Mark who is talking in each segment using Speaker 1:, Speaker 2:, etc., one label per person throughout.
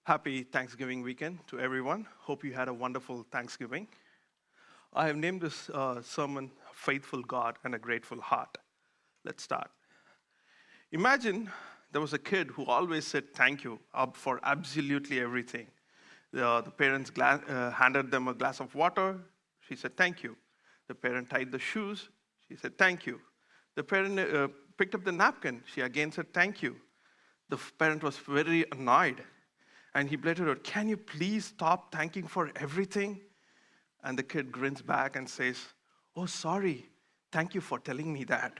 Speaker 1: Happy Thanksgiving weekend to everyone. Hope you had a wonderful Thanksgiving. I have named this sermon Faithful God and a Grateful Heart. Let's start. Imagine there was a kid who always said thank you for absolutely everything. The parents handed them a glass of water. She said thank you. The parent tied the shoes. She said thank you. The parent picked up the napkin. She again said thank you. The parent was very annoyed. And he blurted out, "Can you please stop thanking for everything?" And the kid grins back and says, "Oh, sorry. Thank you for telling me that."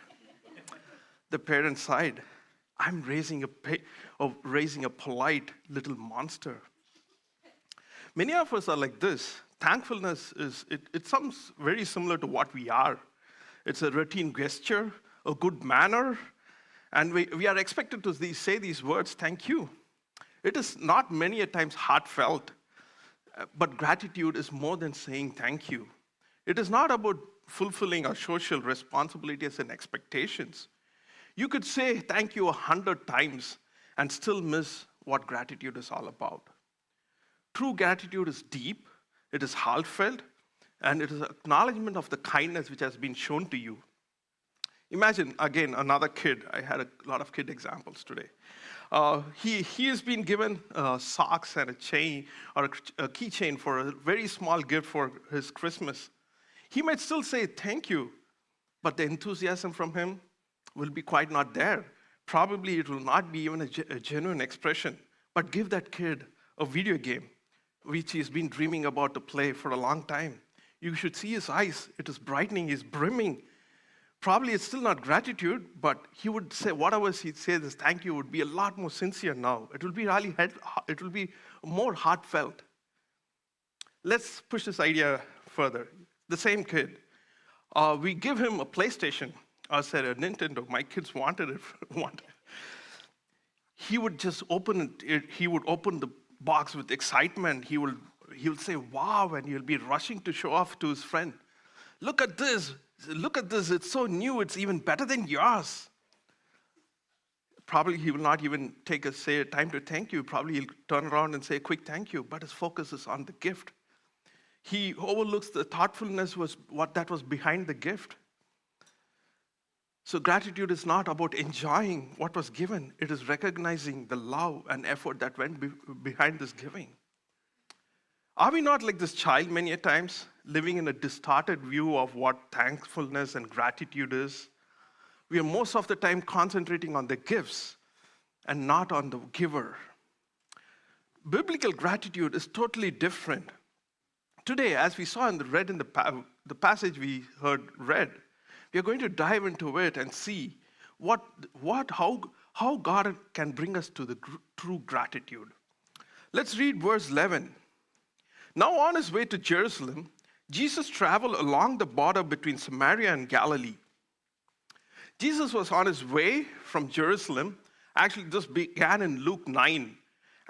Speaker 1: The parent sighed, "I'm raising a polite little monster." Many of us are like this. Thankfulness it sounds very similar to what we are. It's a routine gesture, a good manner, and we are expected to say these words, "Thank you." It is not many a times heartfelt, but gratitude is more than saying thank you. It is not about fulfilling our social responsibilities and expectations. You could say thank you 100 times and still miss what gratitude is all about. True gratitude is deep, it is heartfelt, and it is an acknowledgement of the kindness which has been shown to you. Imagine, again, another kid. I had a lot of kid examples today. He has been given socks and a chain or a keychain for a very small gift for his Christmas. He might still say thank you, but the enthusiasm from him will be quite not there. Probably it will not be even a genuine expression. But give that kid a video game, which he's been dreaming about to play for a long time. You should see his eyes. It is brightening, he's brimming. Probably it's still not gratitude, but he would say, whatever he says, thank you, would be a lot more sincere now. It will be more heartfelt. Let's push this idea further. The same kid, we give him a PlayStation. I said a Nintendo. My kids wanted it. He would just open it. He would open the box with excitement. He would say, "Wow," and he'll be rushing to show off to his friend. Look at this, it's so new, it's even better than yours." Probably he will not even take time to thank you. Probably he'll turn around and say a quick thank you, but his focus is on the gift. He overlooks the thoughtfulness was what that was behind the gift. So gratitude is not about enjoying what was given, it is recognizing the love and effort that went behind this giving. Are we not like this child many a times, living in a distorted view of what thankfulness and gratitude is? We are most of the time concentrating on the gifts and not on the giver. Biblical gratitude is totally different. Today, as we saw read in the passage we heard read, we are going to dive into it and see how God can bring us to the true gratitude. Let's read verse 11. Now on his way to Jerusalem, Jesus traveled along the border between Samaria and Galilee. Jesus was on his way from Jerusalem. Actually, this began in Luke 9.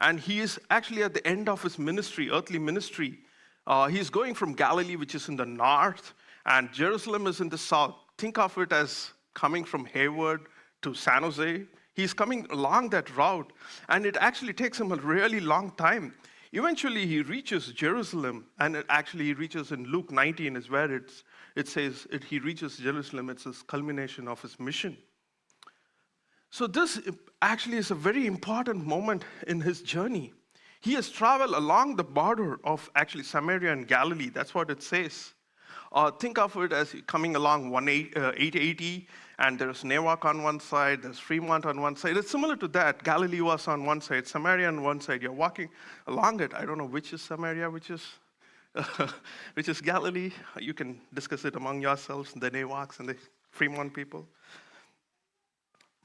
Speaker 1: And he is actually at the end of his ministry, earthly ministry. He's going from Galilee, which is in the north, and Jerusalem is in the south. Think of it as coming from Hayward to San Jose. He's coming along that route, and it actually takes him a really long time. Eventually, he reaches Jerusalem, and he reaches in Luke 19 is where it says he reaches Jerusalem. It's his culmination of his mission. So this actually is a very important moment in his journey. He has traveled along the border of actually Samaria and Galilee. That's what it says. Think of it as coming along 880, and there's Newark on one side, there's Fremont on one side. It's similar to that. Galilee was on one side, Samaria on one side. You're walking along it. I don't know which is Samaria, which is Galilee. You can discuss it among yourselves, the Newarks and the Fremont people.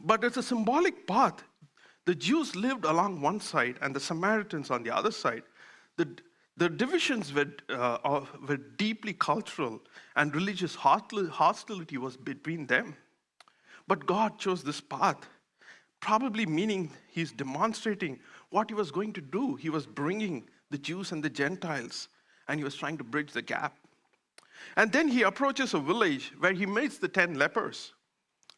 Speaker 1: But it's a symbolic path. The Jews lived along one side and the Samaritans on the other side. The divisions were deeply cultural, and religious hostility was between them. But God chose this path, probably meaning he's demonstrating what he was going to do. He was bringing the Jews and the Gentiles, and he was trying to bridge the gap. And then he approaches a village where he meets the 10 lepers.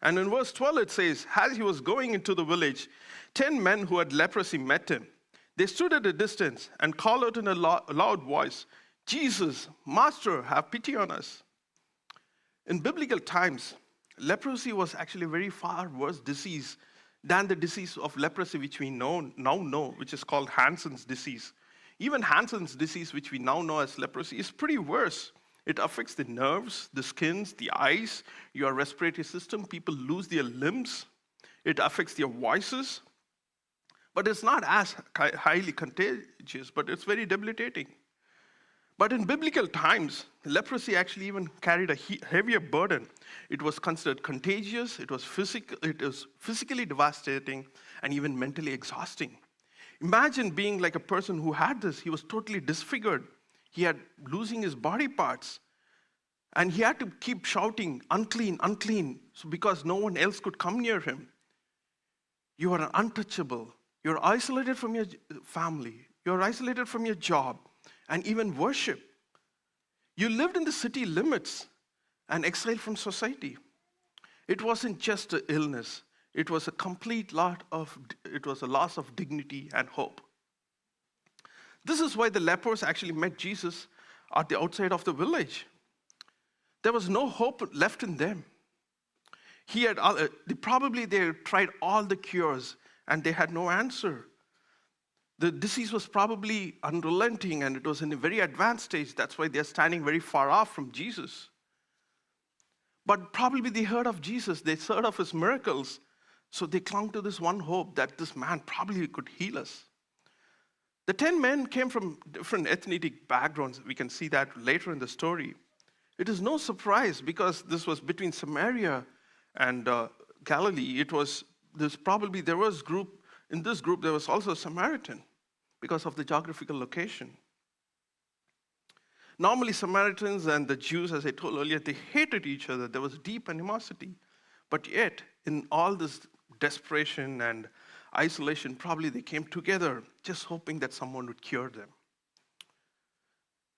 Speaker 1: And in verse 12 it says, as he was going into the village, 10 men who had leprosy met him. They stood at a distance and called out in a loud voice, "Jesus, Master, have pity on us." In biblical times, leprosy was actually a very far worse disease than the disease of leprosy, which we now know, which is called Hansen's disease. Even Hansen's disease, which we now know as leprosy, is pretty worse. It affects the nerves, the skins, the eyes, your respiratory system. People lose their limbs. It affects their voices. But it's not as highly contagious, but it's very debilitating. But in biblical times, leprosy actually even carried a heavier burden. It was considered contagious, it was physically devastating, and even mentally exhausting. Imagine being like a person who had this. He was totally disfigured. He had losing his body parts. And he had to keep shouting, "Unclean, unclean," because no one else could come near him. You are untouchable. You're isolated from your family. You're isolated from your job and even worship. You lived in the city limits and exiled from society. It wasn't just an illness. It was a loss of dignity and hope. This is why the lepers actually met Jesus at the outside of the village. There was no hope left in them. They tried all the cures and they had no answer. The disease was probably unrelenting and it was in a very advanced stage. That's why they're standing very far off from Jesus. But probably they heard of Jesus, they heard of his miracles, so they clung to this one hope that this man probably could heal us. The 10 men came from different ethnic backgrounds. We can see that later in the story. It is no surprise because this was between Samaria and Galilee. In this group, there was also a Samaritan because of the geographical location. Normally, Samaritans and the Jews, as I told earlier, they hated each other. There was deep animosity. But yet, in all this desperation and isolation, probably they came together just hoping that someone would cure them.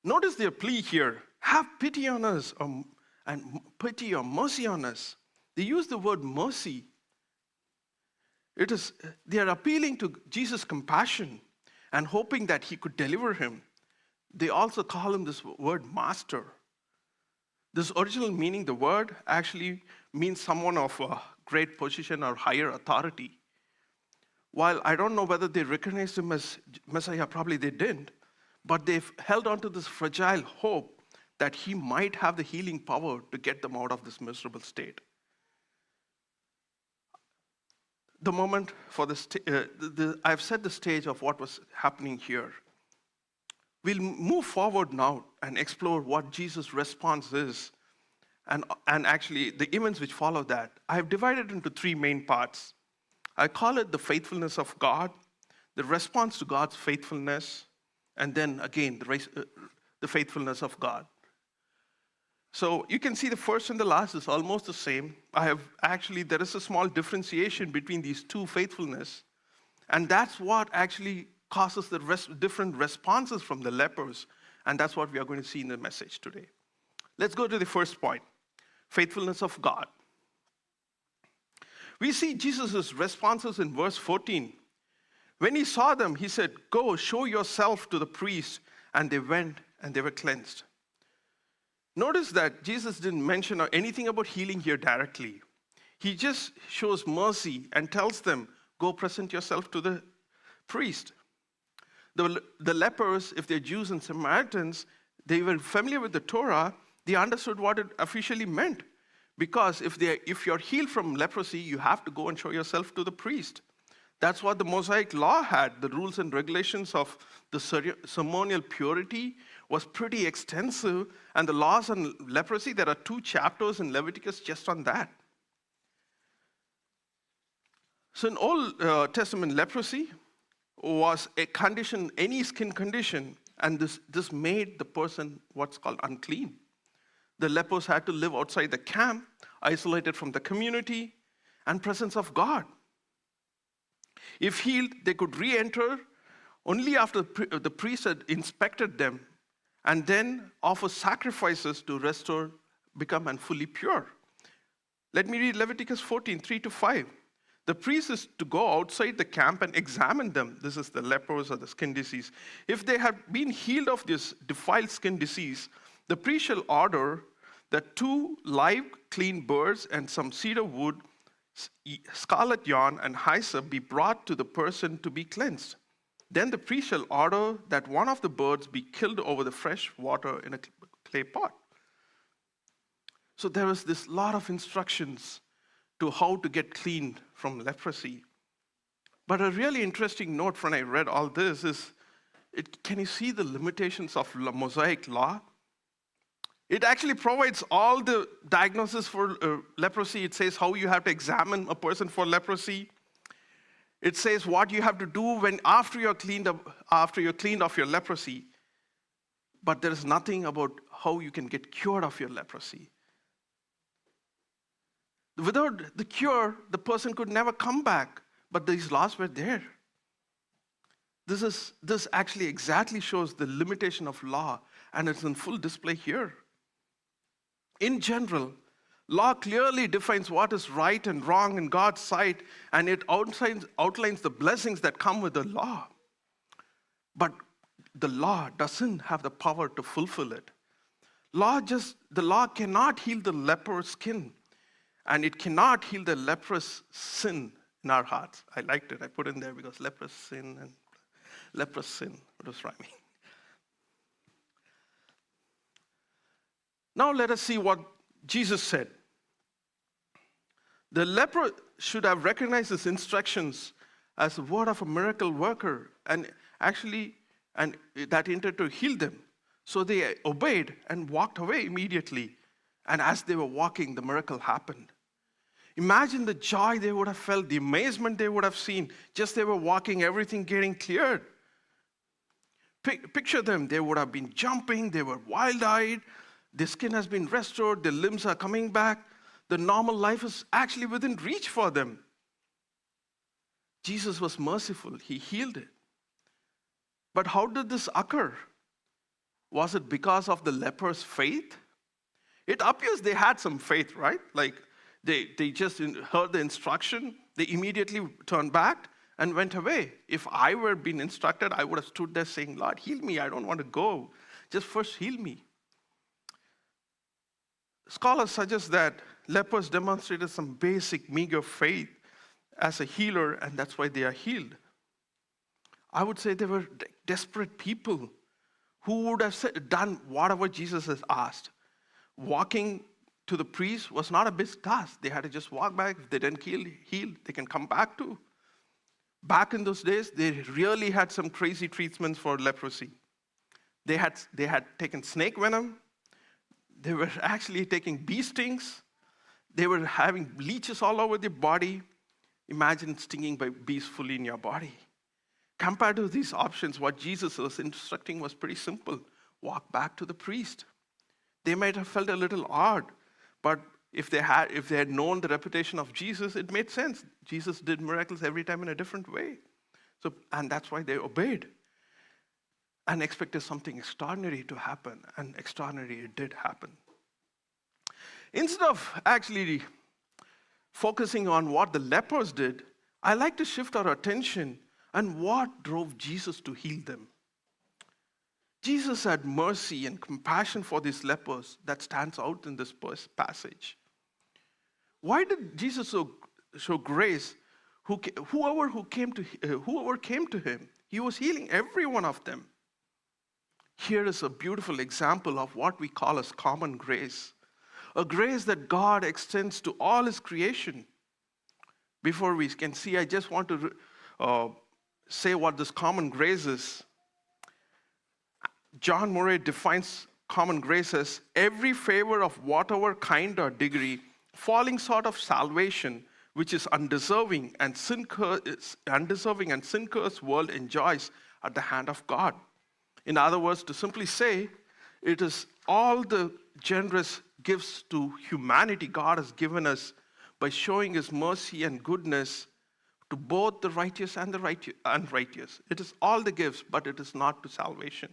Speaker 1: Notice their plea here, "Have pity on us," and pity or mercy on us. They use the word mercy. They are appealing to Jesus' compassion and hoping that he could deliver him. They also call him this word master. This original meaning, the word actually means someone of a great position or higher authority. While I don't know whether they recognized him as Messiah, probably they didn't, but they've held on to this fragile hope that he might have the healing power to get them out of this miserable state. The moment for I've set the stage of what was happening here. We'll move forward now and explore what Jesus' response is and actually the events which follow that. I have divided into 3 main parts. I call it the faithfulness of God, the response to God's faithfulness, and then again, the faithfulness of God. So you can see the first and the last is almost the same. There is a small differentiation between these two faithfulness, and that's what actually causes the different responses from the lepers, and that's what we are going to see in the message today. Let's go to the first point, faithfulness of God. We see Jesus' responses in verse 14. When he saw them, he said, "Go, show yourself to the priest," and they went and they were cleansed. Notice that Jesus didn't mention anything about healing here directly. He just shows mercy and tells them, "Go present yourself to the priest." The lepers, if they're Jews and Samaritans, they were familiar with the Torah, they understood what it officially meant. Because if you're healed from leprosy, you have to go and show yourself to the priest. That's what the Mosaic law had. The rules and regulations of the ceremonial purity was pretty extensive. And the laws on leprosy, there are 2 chapters in Leviticus just on that. So in Old Testament, leprosy was a condition, any skin condition, and this made the person what's called unclean. The lepers had to live outside the camp, isolated from the community and presence of God. If healed, they could re-enter only after the priest had inspected them and then offer sacrifices to restore, become and fully pure. Let me read Leviticus 14, 3-5. The priest is to go outside the camp and examine them. This is the lepers or the skin disease. If they have been healed of this defiled skin disease, the priest shall order that 2 live clean birds and some cedar wood, scarlet yarn, and hyssop be brought to the person to be cleansed. Then the priest shall order that one of the birds be killed over the fresh water in a clay pot. So there is this lot of instructions to how to get clean from leprosy. But a really interesting note when I read all this is, can you see the limitations of Mosaic law? It actually provides all the diagnosis for leprosy. It says how you have to examine a person for leprosy. It says what you have to do after you're cleaned of your leprosy. But there is nothing about how you can get cured of your leprosy. Without the cure, the person could never come back. But these laws were there. This actually exactly shows the limitation of law, and it's in full display here. In general, law clearly defines what is right and wrong in God's sight, and it outlines the blessings that come with the law. But the law doesn't have the power to fulfill it. The law cannot heal the leper's skin, and it cannot heal the leprous sin in our hearts. I liked it. I put in there because leprous sin, it was rhyming. Now let us see what Jesus said. The leper should have recognized his instructions as the word of a miracle worker, and that intended to heal them. So they obeyed and walked away immediately. And as they were walking, the miracle happened. Imagine the joy they would have felt, the amazement they would have seen. Just they were walking, everything getting cleared. Picture them. They would have been jumping. They were wild-eyed. Their skin has been restored. Their limbs are coming back. The normal life is actually within reach for them. Jesus was merciful. He healed it. But how did this occur? Was it because of the leper's faith? It appears they had some faith, right? Like they just heard the instruction. They immediately turned back and went away. If I were being instructed, I would have stood there saying, Lord, heal me. I don't want to go. Just first heal me. Scholars suggest that lepers demonstrated some basic, meager faith as a healer, and that's why they are healed. I would say they were desperate people who would have done whatever Jesus has asked. Walking to the priest was not a big task. They had to just walk back. If they didn't heal, they can come back too. Back in those days, they really had some crazy treatments for leprosy. They had taken snake venom. They were actually taking bee stings. They were having leeches all over their body. Imagine stinging by bees fully in your body. Compared to these options, what Jesus was instructing was pretty simple. Walk back to the priest. They might have felt a little odd, but if they had known the reputation of Jesus, it made sense. Jesus did miracles every time in a different way. And that's why they obeyed and expected something extraordinary to happen, and extraordinary it did happen. Instead of actually focusing on what the lepers did, I like to shift our attention on what drove Jesus to heal them. Jesus had mercy and compassion for these lepers that stands out in this passage. Why did Jesus show grace? Whoever came to him, he was healing every one of them. Here is a beautiful example of what we call as common grace, a grace that God extends to all his creation. Before we can see, I just want to say what this common grace is. John Murray defines common grace as every favor of whatever kind or degree falling short of salvation, which is undeserving and sin-cursed world enjoys at the hand of God. In other words, to simply say, it is all the generous gifts to humanity God has given us by showing his mercy and goodness to both the righteous and the unrighteous. It is all the gifts, but it is not to salvation.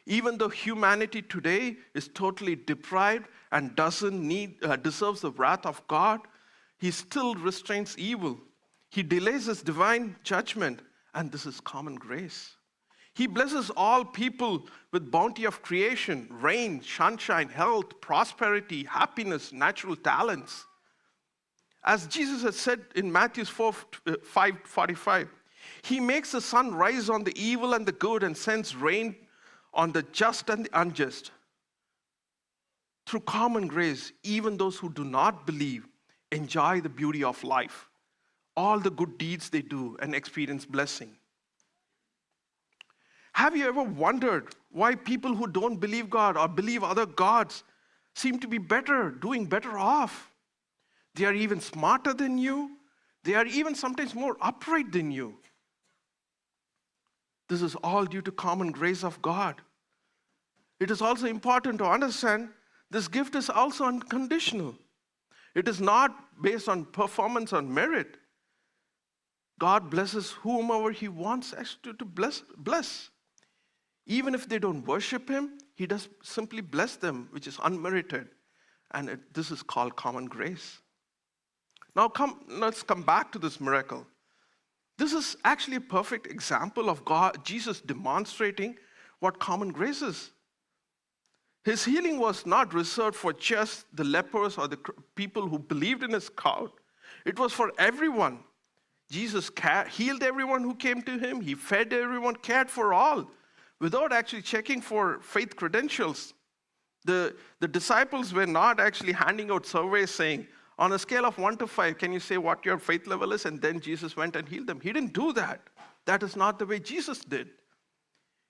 Speaker 1: Even though humanity today is totally deprived and deserves the wrath of God, He still restrains evil. He delays his divine judgment, and this is common grace. He blesses all people with bounty of creation, rain, sunshine, health, prosperity, happiness, natural talents. As Jesus has said in Matthew 5:45, he makes the sun rise on the evil and the good and sends rain on the just and the unjust. Through common grace, even those who do not believe enjoy the beauty of life, all the good deeds they do, and experience blessing. Have you ever wondered why people who don't believe God or believe other gods seem to be better, doing better off? They are even smarter than you. They are even sometimes more upright than you. This is all due to common grace of God. It is also important to understand this gift is also unconditional. It is not based on performance or merit. God blesses whomever he wants us to bless. Even if they don't worship him, he does simply bless them, which is unmerited. And this is called common grace. Now let's come back to this miracle. This is actually a perfect example of Jesus demonstrating what common grace is. His healing was not reserved for just the lepers or the people who believed in his cloud. It was for everyone. Jesus healed everyone who came to him. He fed everyone, cared for all, without actually checking for faith credentials. The disciples were not actually handing out surveys saying, on a scale of 1 to 5, can you say what your faith level is? And then Jesus went and healed them. He didn't do that. That is not the way Jesus did.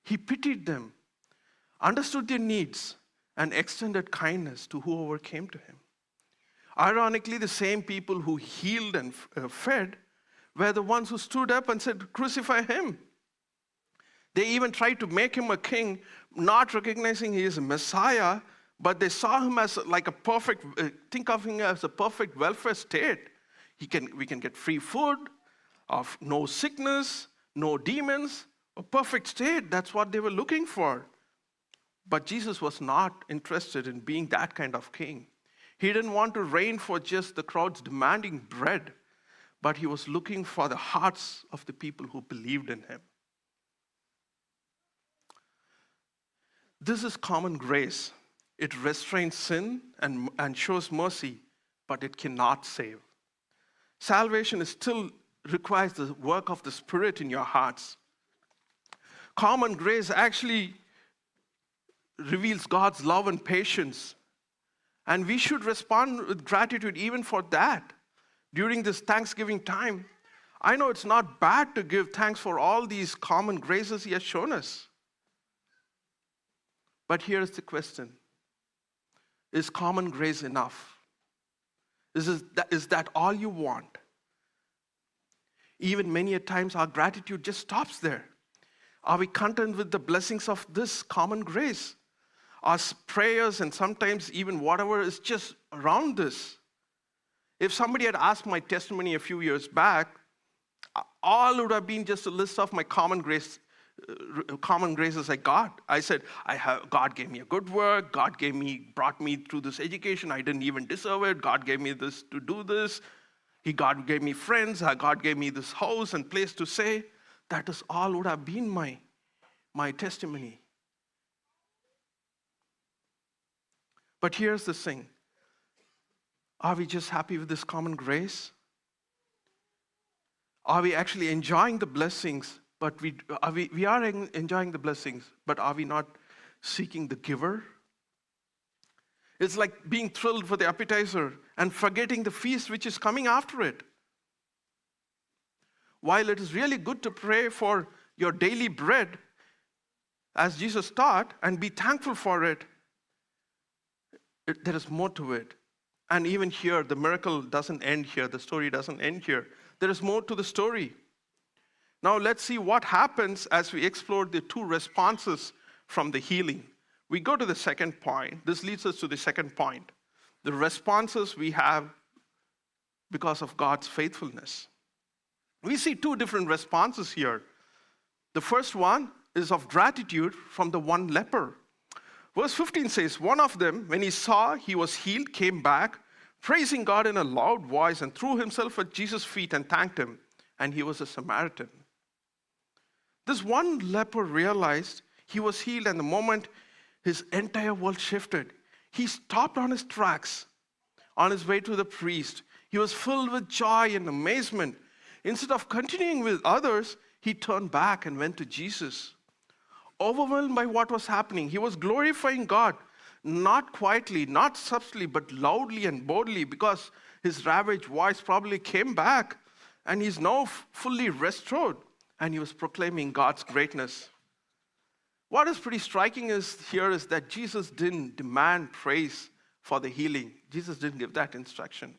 Speaker 1: He pitied them, understood their needs, and extended kindness to whoever came to him. Ironically, the same people who healed and fed were the ones who stood up and said, crucify him. They even tried to make him a king, not recognizing he is a Messiah, but they saw him as like a perfect, think of him as a perfect welfare state. We can get free food, of no sickness, no demons, a perfect state. That's what they were looking for. But Jesus was not interested in being that kind of king. He didn't want to reign for just the crowds demanding bread, but he was looking for the hearts of the people who believed in him. This is common grace. It restrains sin and shows mercy, but it cannot save. Salvation still requires the work of the Spirit in your hearts. Common grace actually reveals God's love and patience. And we should respond with gratitude even for that. During this Thanksgiving time, I know it's not bad to give thanks for all these common graces he has shown us. But here's the question. Is common grace enough? Is that all you want? Even many a times our gratitude just stops there. Are we content with the blessings of this common grace? Our prayers and sometimes even whatever is just around this. If somebody had asked my testimony a few years back, all would have been just a list of my common graces I got. I said, God gave me a good work. God brought me through this education. I didn't even deserve it. God gave me this to do this. God gave me friends. God gave me this house and place to stay. That is all would have been my testimony. But here's the thing. Are we just happy with this common grace? Are we actually enjoying the blessings? But we are enjoying the blessings, but are we not seeking the giver? It's like being thrilled for the appetizer and forgetting the feast which is coming after it. While it is really good to pray for your daily bread, as Jesus taught, and be thankful for it, there is more to it. And even here, the miracle doesn't end here. The story doesn't end here. There is more to the story. Now let's see what happens as we explore the two responses from the healing. We go to the second point. This leads us to the second point. The responses we have because of God's faithfulness. We see two different responses here. The first one is of gratitude from the one leper. Verse 15 says, one of them, when he saw he was healed, came back, praising God in a loud voice, and threw himself at Jesus' feet and thanked him. And he was a Samaritan. This one leper realized he was healed, and the moment his entire world shifted, he stopped on his tracks on his way to the priest. He was filled with joy and amazement. Instead of continuing with others, he turned back and went to Jesus. Overwhelmed by what was happening, he was glorifying God, not quietly, not subtly, but loudly and boldly, because his ravaged voice probably came back, and he's now fully restored, and he was proclaiming God's greatness. What is pretty striking is that Jesus didn't demand praise for the healing. Jesus didn't give that instruction.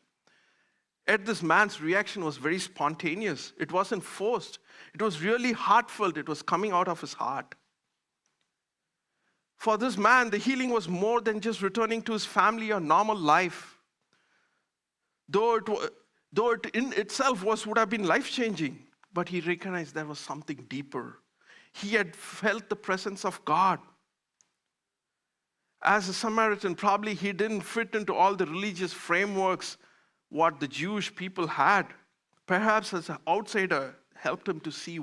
Speaker 1: Yet this man's reaction was very spontaneous. It wasn't forced. It was really heartfelt. It was coming out of his heart. For this man, the healing was more than just returning to his family or normal life. Though it in itself would have been life-changing, but he recognized there was something deeper. He had felt the presence of God. As a Samaritan, probably he didn't fit into all the religious frameworks what the Jewish people had. Perhaps as an outsider, helped him to see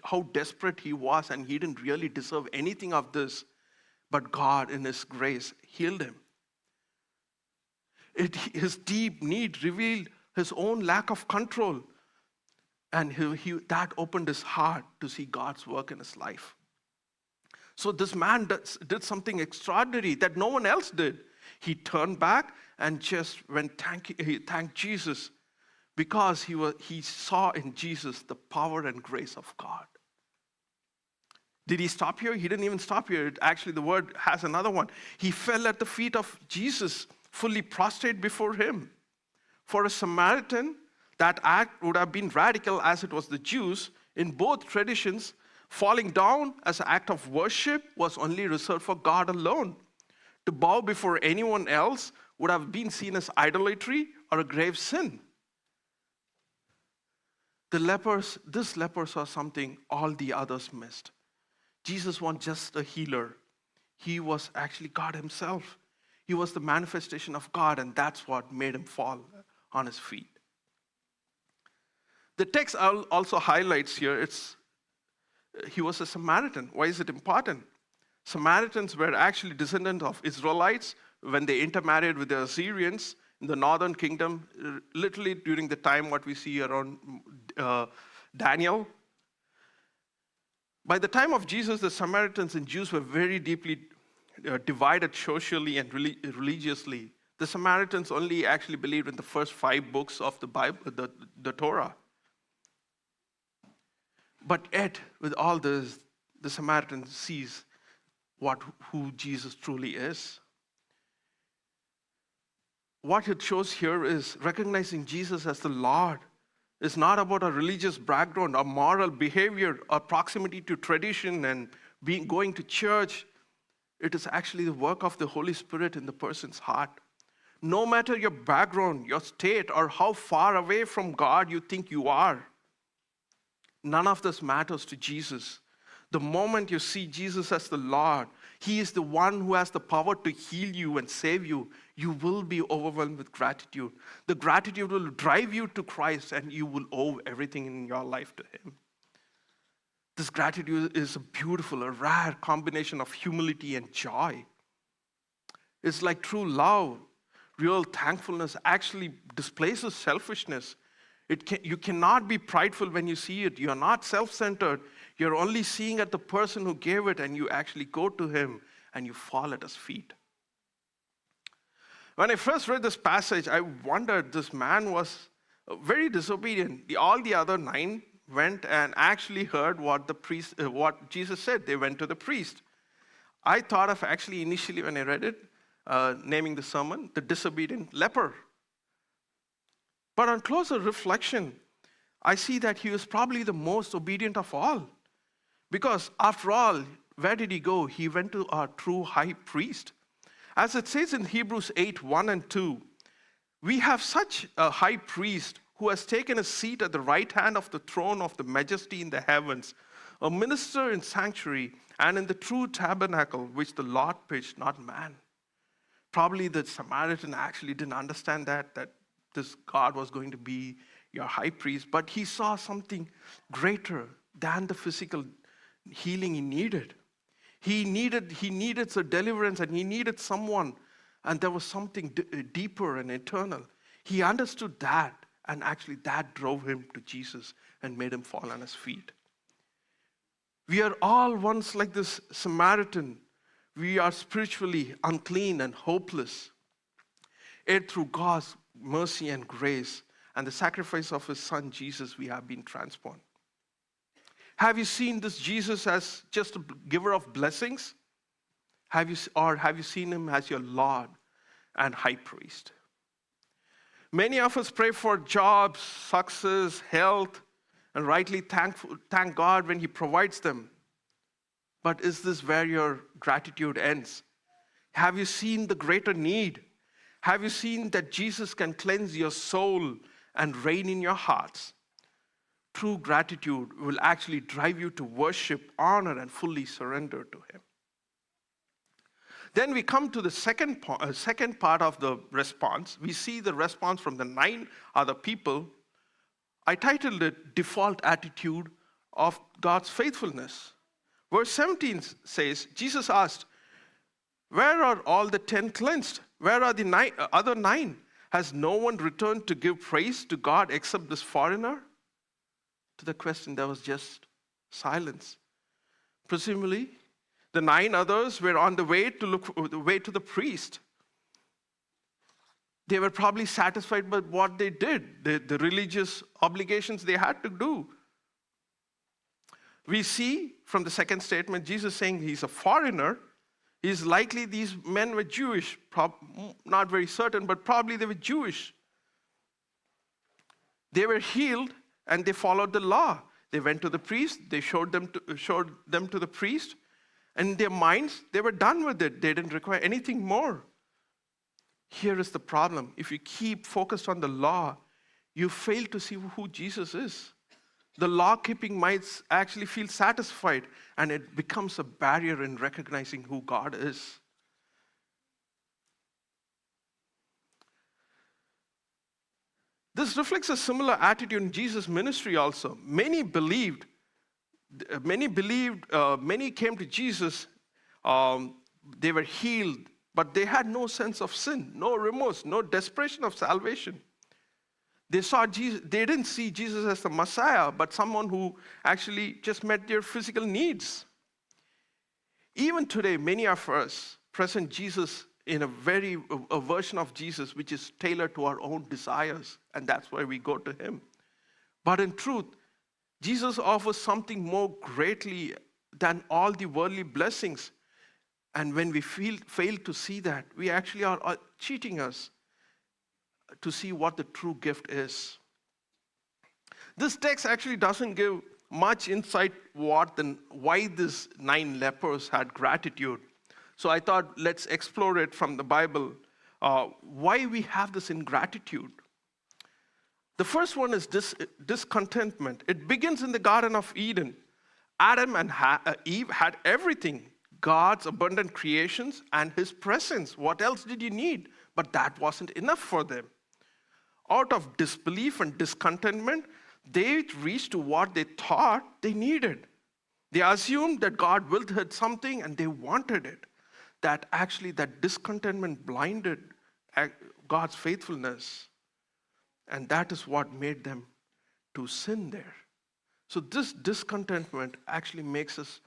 Speaker 1: how desperate he was, and he didn't really deserve anything of this. But God, in his grace, healed him. His deep need revealed his own lack of control, and that opened his heart to see God's work in his life. So this man did something extraordinary that no one else did. He turned back and just he thanked Jesus, because he saw in Jesus the power and grace of God. Did he stop here? He didn't even stop here. Actually, the word has another one. He fell at the feet of Jesus, fully prostrate before him. For a Samaritan, that act would have been radical, as it was the Jews. In both traditions, falling down as an act of worship was only reserved for God alone. To bow before anyone else would have been seen as idolatry or a grave sin. This leper saw something all the others missed. Jesus wasn't just a healer. He was actually God himself. He was the manifestation of God, and that's what made him fall on his feet. The text also highlights here, he was a Samaritan. Why is it important? Samaritans were actually descendants of Israelites when they intermarried with the Assyrians in the northern kingdom, literally during the time what we see around Daniel. By the time of Jesus, the Samaritans and Jews were very deeply divided socially and religiously. The Samaritans only actually believed in the first 5 books of the Bible, the Torah. But yet, with all this, the Samaritan sees who Jesus truly is. What it shows here is recognizing Jesus as the Lord is not about a religious background or moral behavior or proximity to tradition and going to church. It is actually the work of the Holy Spirit in the person's heart. No matter your background, your state, or how far away from God you think you are, none of this matters to Jesus. The moment you see Jesus as the Lord, He is the one who has the power to heal you and save you. You will be overwhelmed with gratitude. The gratitude will drive you to Christ, and you will owe everything in your life to Him. This gratitude is a rare combination of humility and joy. It's like true love. Real thankfulness actually displaces selfishness. You cannot be prideful when you see it. You're not self-centered. You're only seeing at the person who gave it, and you actually go to Him and you fall at His feet. When I first read this passage, I wondered, this man was very disobedient. All the other 9 went and actually heard what Jesus said. They went to the priest. I thought of actually initially when I read it, naming the sermon, the disobedient leper. But on closer reflection, I see that he was probably the most obedient of all. Because after all, where did he go? He went to our true high priest. As it says in Hebrews 8:1 and 2, we have such a high priest who has taken a seat at the right hand of the throne of the majesty in the heavens, a minister in sanctuary and in the true tabernacle which the Lord pitched, not man. Probably the Samaritan actually didn't understand that this God was going to be your high priest, but he saw something greater than the physical healing he needed. He needed a deliverance, and he needed someone, and there was something deeper and eternal. He understood that, and actually that drove him to Jesus and made him fall on his feet. We are all once like this Samaritan. We are spiritually unclean and hopeless. Yet through God's mercy and grace and the sacrifice of his son Jesus, we have been transformed. Have you seen this Jesus as just a giver of blessings? Have you seen him as your Lord and high priest? Many of us pray for jobs, success, health, and rightly thank God when he provides them. But is this where your gratitude ends? Have you seen the greater need? Have you seen that Jesus can cleanse your soul and reign in your hearts? True gratitude will actually drive you to worship, honor, and fully surrender to him. Then we come to the second part of the response. We see the response from the 9 other people. I titled it Default Attitude of God's Faithfulness. Verse 17 says, Jesus asked, "Where are all the 10 cleansed? Where are the other 9? Has no one returned to give praise to God except this foreigner?" To the question, there was just silence. Presumably, the 9 others were on the way to the priest. They were probably satisfied with what they did, the religious obligations they had to do. We see from the second statement, Jesus saying he's a foreigner. He's likely these men were Jewish, not very certain, but probably they were Jewish. They were healed and they followed the law. They went to the priest, they showed them to the priest, and in their minds, they were done with it. They didn't require anything more. Here is the problem. If you keep focused on the law, you fail to see who Jesus is. The law-keeping might actually feel satisfied, and it becomes a barrier in recognizing who God is. This reflects a similar attitude in Jesus' ministry also. Many came to Jesus, they were healed, but they had no sense of sin, no remorse, no desperation of salvation. They didn't see Jesus as the Messiah, but someone who actually just met their physical needs. Even today, many of us present Jesus in a version of Jesus which is tailored to our own desires, and that's why we go to him. But in truth, Jesus offers something more greatly than all the worldly blessings. And when we fail to see that, we actually are cheating us to see what the true gift is. This text actually doesn't give much insight why these 9 lepers had gratitude. So I thought, let's explore it from the Bible, why we have this ingratitude. The first one is discontentment. It begins in the Garden of Eden. Adam and Eve had everything, God's abundant creations and his presence. What else did you need? But that wasn't enough for them. Out of disbelief and discontentment, they reached to what they thought they needed. They assumed that God willed something and they wanted it. That discontentment blinded God's faithfulness. And that is what made them to sin there. So this discontentment actually makes us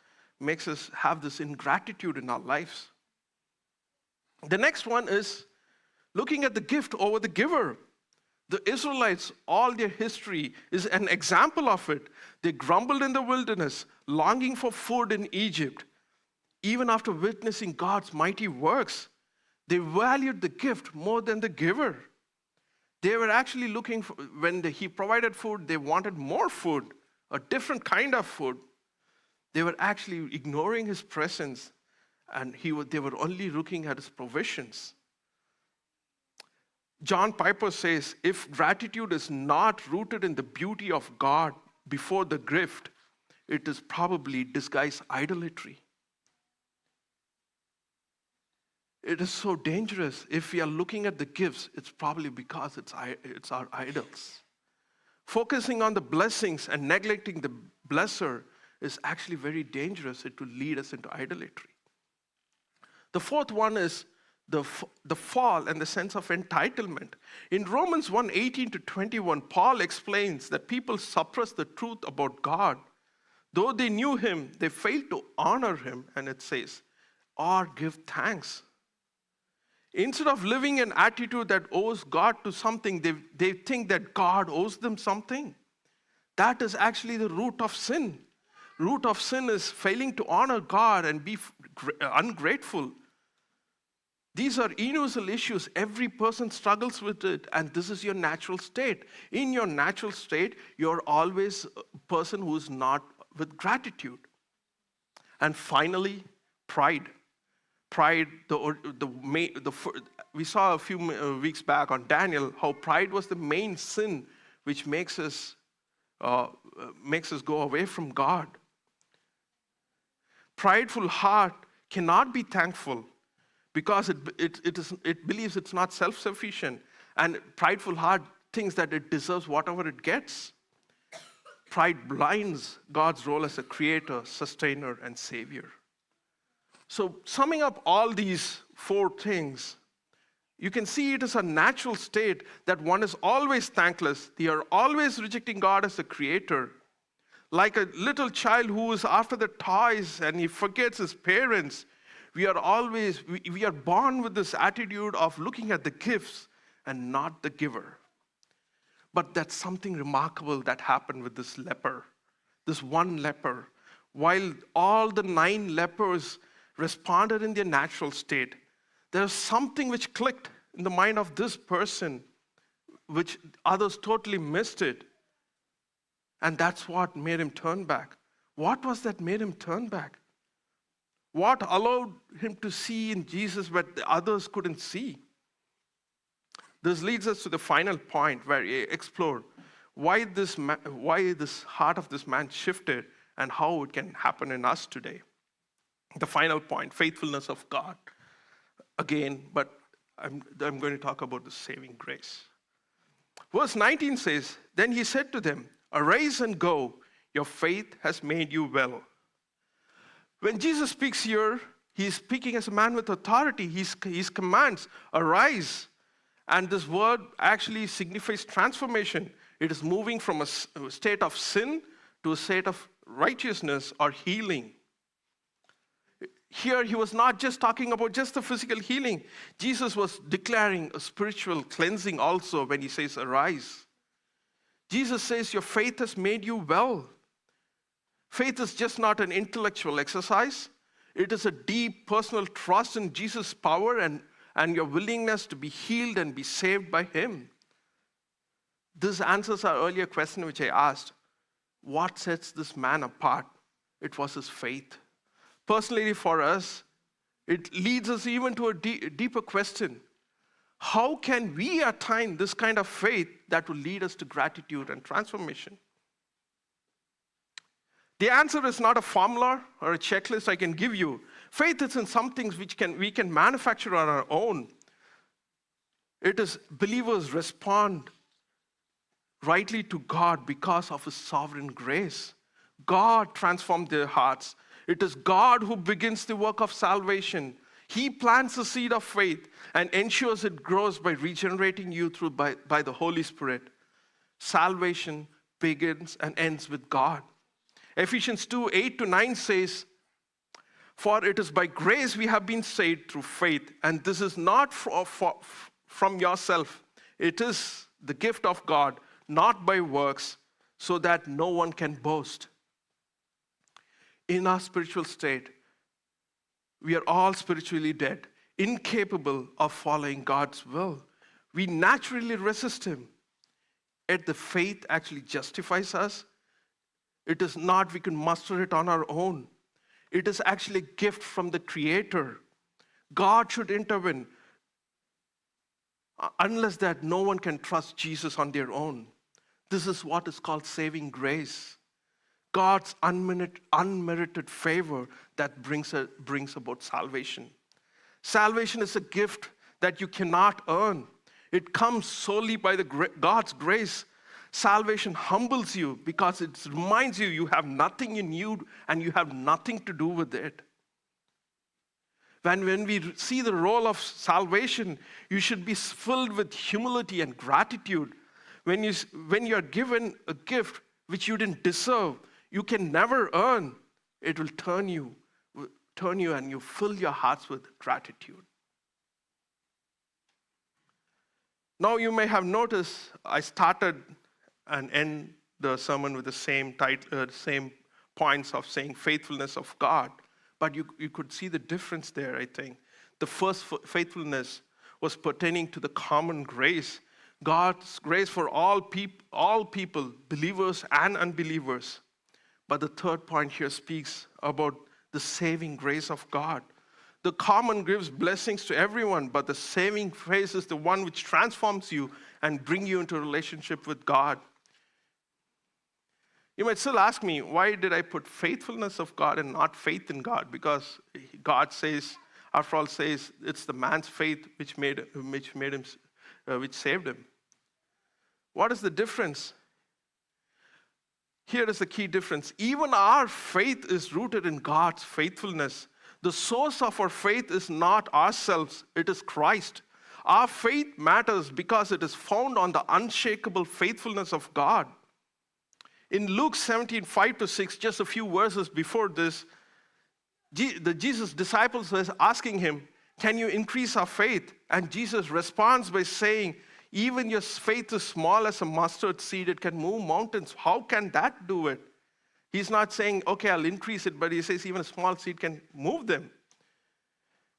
Speaker 1: have this ingratitude in our lives. The next one is looking at the gift over the giver. The Israelites, all their history is an example of it. They grumbled in the wilderness, longing for food in Egypt. Even after witnessing God's mighty works, they valued the gift more than the giver. They were actually looking for, when he provided food, they wanted more food, a different kind of food. They were actually ignoring his presence, and they were only looking at his provisions. John Piper says, if gratitude is not rooted in the beauty of God before the gift, it is probably disguised idolatry. It is so dangerous. If we are looking at the gifts, it's probably because it's our idols. Focusing on the blessings and neglecting the blesser is actually very dangerous. It will lead us into idolatry. The fourth one is the fall and the sense of entitlement. In Romans 1:18-21, Paul explains that people suppress the truth about God. Though they knew him, they failed to honor him, and it says, or give thanks. Instead of living an attitude that owes God to something, they think that God owes them something. That is actually the root of sin. Root of sin is failing to honor God and be ungrateful. These are universal issues. Every person struggles with it, and this is your natural state. In your natural state, you're always a person who is not with gratitude. And finally, pride. Pride, we saw a few weeks back on Daniel how pride was the main sin which makes us go away from God. Prideful heart cannot be thankful because it believes it's not self-sufficient, and prideful heart thinks that it deserves whatever it gets. Pride blinds God's role as a creator, sustainer, and savior. So summing up all these four things, you can see it is a natural state that one is always thankless. They are always rejecting God as a creator. Like a little child who is after the toys and he forgets his parents, we are born with this attitude of looking at the gifts and not the giver. But that's something remarkable that happened with this leper, this one leper. While all the 9 lepers responded in their natural state, there was something which clicked in the mind of this person, which others totally missed it. And that's what made him turn back. What was that made him turn back? What allowed him to see in Jesus what the others couldn't see? This leads us to the final point where we explore why this heart of this man shifted and how it can happen in us today. The final point, faithfulness of God. Again, but I'm going to talk about the saving grace. Verse 19 says, then he said to them, arise and go, your faith has made you well. When Jesus speaks here, he's speaking as a man with authority. His commands, arise. And this word actually signifies transformation. It is moving from a state of sin to a state of righteousness or healing. Here, he was not just talking about just the physical healing. Jesus was declaring a spiritual cleansing also when he says, arise. Jesus says, your faith has made you well. Faith is just not an intellectual exercise. It is a deep personal trust in Jesus' power and your willingness to be healed and be saved by him. This answers our earlier question which I asked. What sets this man apart? It was his faith. Personally for us, it leads us even to a deeper question. How can we attain this kind of faith that will lead us to gratitude and transformation? The answer is not a formula or a checklist I can give you. Faith isn't some things which we can manufacture on our own. It is believers respond rightly to God because of his sovereign grace. God transformed their hearts. It is God who begins the work of salvation. He plants the seed of faith and ensures it grows by regenerating you by the Holy Spirit. Salvation begins and ends with God. Ephesians 2:8-9 says, for it is by grace we have been saved through faith, and this is not from yourself. It is the gift of God, not by works, so that no one can boast. In our spiritual state, we are all spiritually dead, incapable of following God's will. We naturally resist him. Yet the faith actually justifies us. It is not we can muster it on our own. It is actually a gift from the Creator. God should intervene. Unless that, no one can trust Jesus on their own. This is what is called saving grace. God's unmerited favor that brings about salvation. Salvation is a gift that you cannot earn. It comes solely by God's grace. Salvation humbles you because it reminds you you have nothing in you and you have nothing to do with it. When we see the role of salvation, you should be filled with humility and gratitude. When you are given a gift which you didn't deserve, you can never earn, it will turn you and you fill your hearts with gratitude. Now you may have noticed I started and end the sermon with the same points of saying faithfulness of God. But you could see the difference there, I think. The first faithfulness was pertaining to the common grace. God's grace for all people, believers and unbelievers. But the third point here speaks about the saving grace of God. The common gives blessings to everyone, but the saving grace is the one which transforms you and brings you into a relationship with God. You might still ask me, why did I put faithfulness of God and not faith in God? Because God says, after all, says it's the man's faith which saved him. What is the difference? Here is the key difference. Even our faith is rooted in God's faithfulness. The source of our faith is not ourselves, it is Christ. Our faith matters because it is found on the unshakable faithfulness of God. In Luke 17, 5-6, just a few verses before this, the Jesus disciples were asking him, can you increase our faith? And Jesus responds by saying, even your faith is small as a mustard seed, it can move mountains. How can that do it? He's not saying, okay, I'll increase it, but he says even a small seed can move them.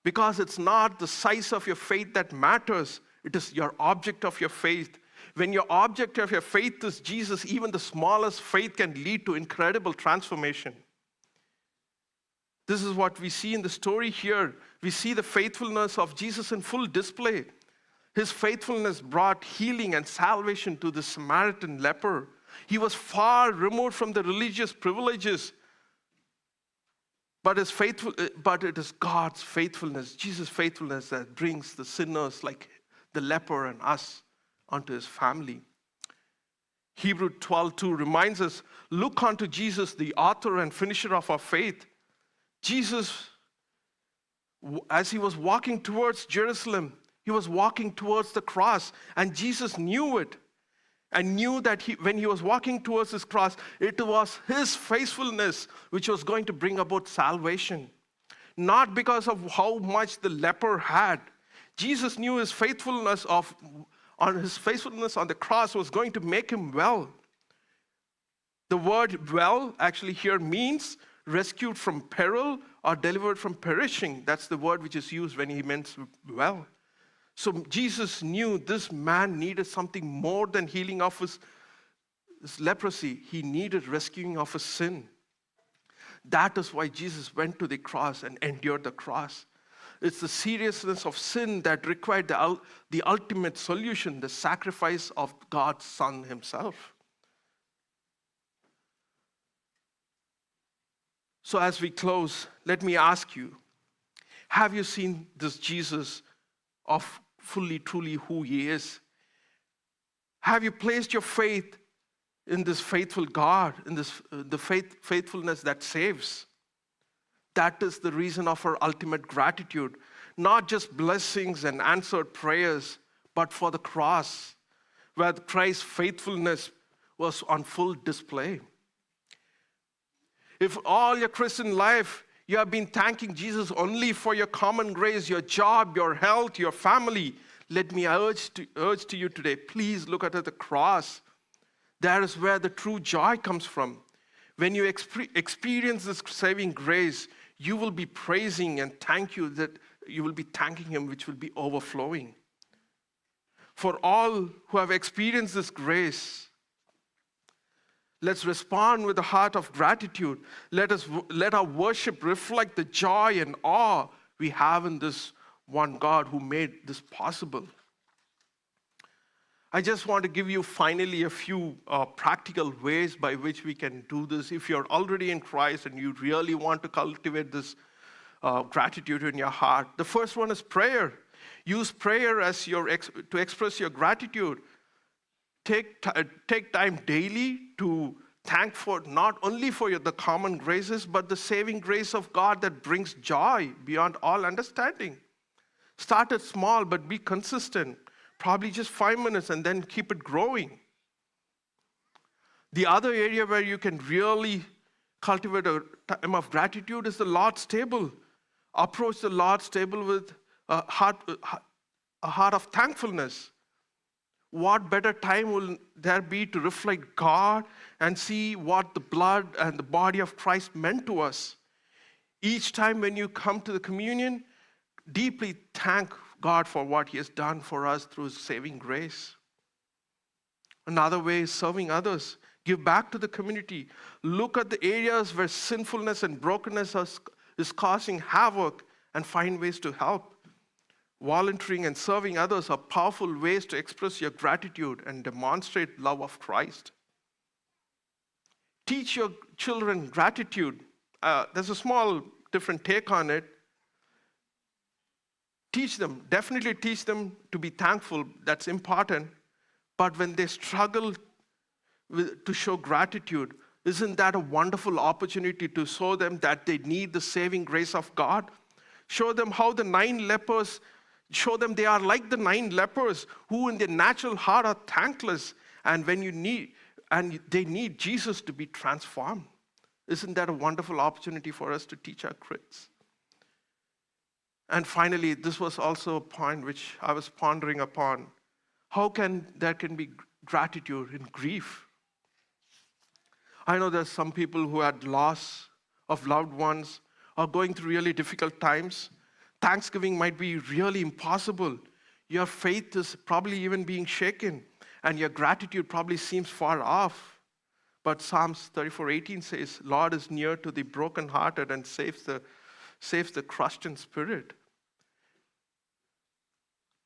Speaker 1: Because it's not the size of your faith that matters, it is your object of your faith. When your object of your faith is Jesus, even the smallest faith can lead to incredible transformation. This is what we see in the story here. We see the faithfulness of Jesus in full display. His faithfulness brought healing and salvation to the Samaritan leper. He was far removed from the religious privileges. But it is God's faithfulness, Jesus' faithfulness, that brings the sinners like the leper and us onto his family. Hebrews 12:2 reminds us, look unto Jesus, the author and finisher of our faith. Jesus, as he was walking towards Jerusalem, he was walking towards the cross, and Jesus knew it. And knew that when he was walking towards his cross, it was his faithfulness which was going to bring about salvation. Not because of how much the leper had. Jesus knew his faithfulness on the cross was going to make him well. The word well actually here means rescued from peril or delivered from perishing. That's the word which is used when he meant well. So Jesus knew this man needed something more than healing of his leprosy. He needed rescuing of his sin. That is why Jesus went to the cross and endured the cross. It's the seriousness of sin that required the ultimate solution, the sacrifice of God's Son himself. So as we close, let me ask you, have you seen this Jesus of fully, truly who he is? Have you placed your faith in this faithful God, in the faithfulness that saves? That is the reason of our ultimate gratitude. Not just blessings and answered prayers, but for the cross, where Christ's faithfulness was on full display. If all your Christian life you have been thanking Jesus only for your common grace, your job, your health, your family, let me urge to you today, please look at the cross. That is where the true joy comes from. When you experience this saving grace, you will be praising and you will be thanking him, which will be overflowing. For all who have experienced this grace, let's respond with a heart of gratitude. Let our worship reflect the joy and awe we have in this one God who made this possible. I just want to give you finally a few practical ways by which we can do this. If you're already in Christ and you really want to cultivate this gratitude in your heart. The first one is prayer. Use prayer as to express your gratitude. Take time daily to thank for not only for the common graces, but the saving grace of God that brings joy beyond all understanding. Start it small, but be consistent. Probably just 5 minutes and then keep it growing. The other area where you can really cultivate a time of gratitude is the Lord's table. Approach the Lord's table with a heart of thankfulness. What better time will there be to reflect God and see what the blood and the body of Christ meant to us? Each time when you come to the communion, deeply thank God for what He has done for us through His saving grace. Another way is serving others. Give back to the community. Look at the areas where sinfulness and brokenness is causing havoc and find ways to help. Volunteering and serving others are powerful ways to express your gratitude and demonstrate love of Christ. Teach your children gratitude. There's a small different take on it. Definitely teach them to be thankful. That's important. But when they struggle to show gratitude, isn't that a wonderful opportunity to show them that they need the saving grace of God? Show them how the 9 lepers, show them they are like the 9 lepers who in their natural heart are thankless, and they need Jesus to be transformed. Isn't that a wonderful opportunity for us to teach our kids? And finally, this was also a point which I was pondering upon. How there can be gratitude in grief? I know there's some people who had loss of loved ones or going through really difficult times. Thanksgiving might be really impossible. Your faith is probably even being shaken, and your gratitude probably seems far off. But Psalms 34:18 says, "Lord is near to the brokenhearted and saves the crushed in spirit."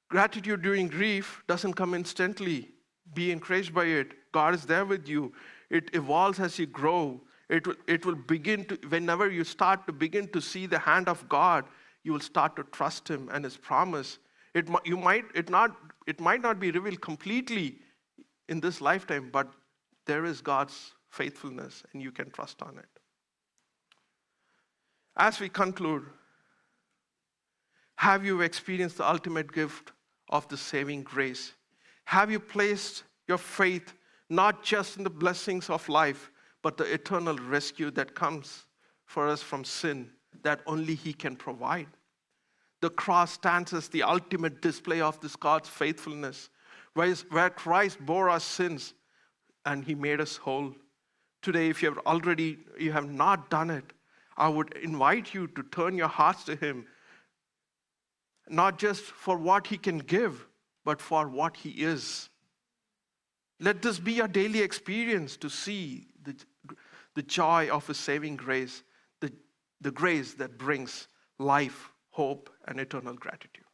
Speaker 1: Gratitude during grief doesn't come instantly. Be encouraged by it. God is there with you. It evolves as you grow. It will begin to, whenever you start to begin to see the hand of God, you will start to trust Him and His promise. It might not be revealed completely in this lifetime, but there is God's faithfulness, and you can trust on it. As we conclude, have you experienced the ultimate gift of the saving grace? Have you placed your faith not just in the blessings of life, but the eternal rescue that comes for us from sin that only He can provide? The cross stands as the ultimate display of this God's faithfulness, where Christ bore our sins and He made us whole. Today, if you have not done it, I would invite you to turn your hearts to Him, not just for what He can give, but for what He is. Let this be a daily experience to see the joy of His saving grace, the grace that brings life, hope, and eternal gratitude.